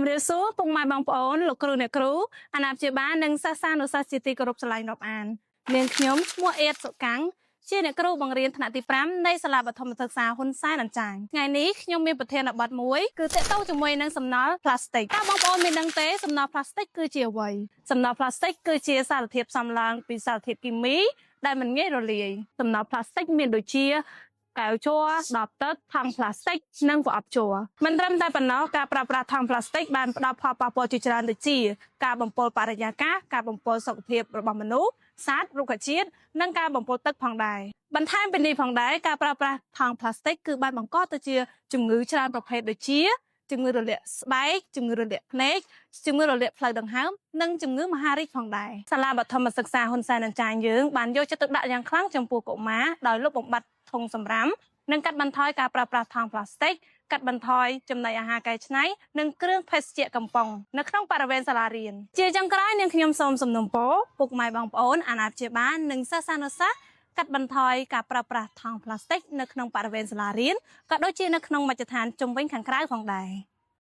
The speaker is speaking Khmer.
ជំរាបសួរពុកម៉ែបងប្អូនលោកគ្រូអ្នកគ្រូអាណាព្យាបាលនិងសិស្សានុសិស្សជាទីគោរពស្រឡាញ់រាប់អាននាងខ្ញុំឈ្មោះអេតសុកាំងជាអ្នកគ្រូបង្រៀនថ្នាក់ទី5នៃសាលាបឋមសិក្សាហ៊ុនសែនអញ្ចាញថ្ងៃនេះខ្ញុំមានប្រធានបទមួយគឺទាក់ទងជាមួយនឹងសំណល់ផ្លាស្ទិកតើបងប្អូនមានដឹងទេសំណល់ផ្លាស្ទិកគឺជាអ្វីសំណល់ផ្លាស្ទិកគឺជាសារធាតុផ្សំឡើងពីសារធាតុគីមីដែលមិនងាយរលាយសំណល់ផ្លាស្ទិកមានដូចជាកែវជ័រដបទឹកថង់ផ្លាស្ទិកនិងប្រអប់ជ័រមិនត្រឹមតែប៉ុណ្ណោះការប្រើប្រាស់ថង់ផ្លាស្ទិកបានផ្ដល់ផលប៉ះពាល់ជាច្រើនដូចជាការបំពុលបរិយាកាសការបំពុលសុខភាពរបស់មនុស្សសត្វរុក្ខជាតិនិងការបំពុលទឹកផងដែរបន្ថែមពីនេះផងដែរការប្រើប្រាស់ថង់ផ្លាស្ទិកគឺបានបង្កទៅជាជំងឺច្រើនប្រភេទដូចជាជំងឺរលាកស្បែកជំងឺរលាកភ្នែកជំងឺរលាកផ្លូវដង្ហើមនិងជំងឺមហារីកផងដែរសាលាបឋមសិក្សាហ៊ុនសែនអញ្ចាញយើងបានយកចិត្តទុកដាក់យ៉ាងខ្លាំងចំពោះកុមារដោយលុបបំបាត់ធុងសម្រាមនិងកាត់បន្ថយការប្រើប្រាស់ថង់ផ្លាស្ទិកកាត់បន្ថយចំណីអាហារកែច្នៃនិងគ្រឿងភេសជ្ជៈកំប៉ុងនៅក្នុងបរិវេណសាលារៀនជាចុងក្រោយនាងខ្ញុំសូមសំណូមពរពុកម៉ែបងប្អូនអាណាព្យាបាលនិងសិស្សានុសិស្សកាត់បន្ថយការប្រើប្រាស់ថង់ផ្លាស្ទិកនៅក្នុងបរិវេណសាលារៀនក៏ដូចជានៅក្នុងមជ្ឈដ្ឋានជុំវិញខាងក្រៅផងដែរ